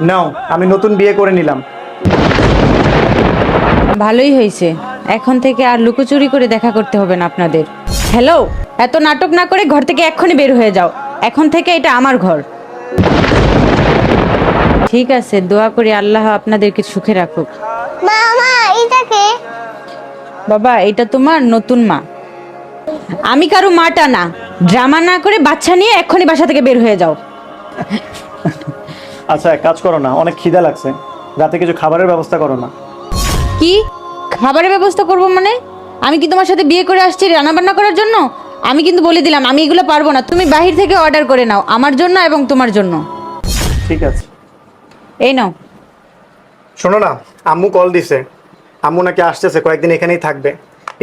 নাও, আমি নতুন বিয়ে করে নিলাম। ভালোই হয়েছে, এখন থেকে আর লুকোচুরি করে দেখা করতে হবে না আপনাদের। হ্যালো, এত নাটক না করে ঘর থেকে এক্ষুনি বের হয়ে যাও। এখন থেকে এটা আমার ঘর। ঠিক আছে, দোয়া করি আল্লাহ আপনাদেরকে সুখে রাখুক। মামা এটাকে বাবা, এটা তোমার নতুন মা। আমি কারো মাটা না। ড্রামা না করে বাচ্চা নিয়ে এক্ষুনি বাসা থেকে বের হয়ে যাও। আচ্ছা, এক কাজ করো না, অনেক খিদা লাগছে, রাতে কিছু খাবারের ব্যবস্থা করো না। কি খাবারের ব্যবস্থা করব মানে? আমি কি তোমার সাথে বিয়ে করে আসছি রান্না বান্না করার জন্য? আমি কিন্তু বলে দিলাম আমি এগুলো পারবো না। তুমি বাহির থেকে অর্ডার করে নাও, আমার জন্য এবং তোমার জন্য। ঠিক আছে। এই নাও। শোনো না, আম্মু কল দিছে, আম্মু নাকি আসতেছে, কয়েকদিন এখানেই থাকবে।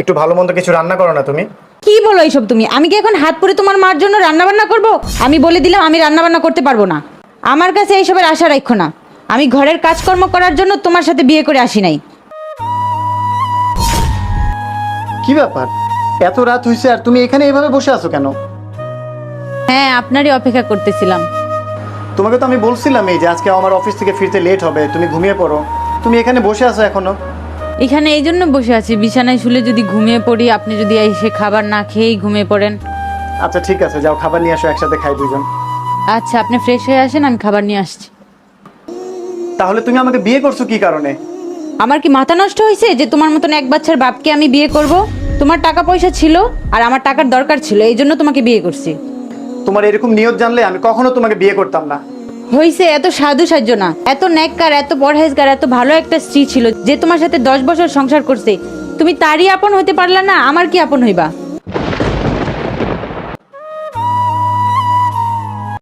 একটু ভালো মন্দ কিছু রান্না করো না তুমি। কি বলো এইসব তুমি? আমি কি এখন হাত পুড়ে তোমার মার জন্য রান্না বান্না করব? আমি বলে দিলাম আমি রান্না বান্না করতে পারবো না। আমার কাছে এইসবের আশা রাখো না। আমি ঘরের কাজকর্ম করার জন্য তোমার সাথে বিয়ে করে আসি নাই। কি ব্যাপার, এত রাত হয়েছে আর তুমি এখানে এভাবে বসে আছো কেন? হ্যাঁ, আপনারই অপেক্ষা করতেছিলাম। তোমাকে তো আমি বলছিলাম এই যে আজকে আমার অফিস থেকে ফিরতে লেট হবে, তুমি ঘুমিয়ে পড়ো। তুমি এখানে বসে আছো এখনো। এখানে এই জন্য বসে আছি, বিছানায় শুলে যদি ঘুমিয়ে পড়ি, আপনি যদি এসে খাবার না খেয়েই ঘুমিয়ে পড়েন। আচ্ছা ঠিক আছে, যাও খাবার নিয়ে আসো, একসাথে খাই দুজন। আচ্ছা, আপনি ফ্রেশ হয়ে আসেন, আমি খাবার নিয়ে আসছি। তাহলে তুমি আমাকে বিয়ে করছো কি কারণে? আমার কি মাথা নষ্ট হয়েছে যে তোমার মতন এক বাচ্চার বাপকে আমি বিয়ে করব? তোমার টাকা পয়সা ছিল আর আমার টাকার দরকার ছিল, এই জন্য তোমাকে বিয়ে করছি। তোমার এরকম নিয়ত জানলে আমি কখনো তোমাকে বিয়ে করতাম না। হইছে, এত সাধু সাজ্য না, এত নেককার, এত পরহেজগার, এত ভালো একটা স্ত্রী ছিল যে তোমার সাথে 10 বছর সংসার করছে। তুমি তারই আপন হতে পারলা না, আমার কি আপন হইবা?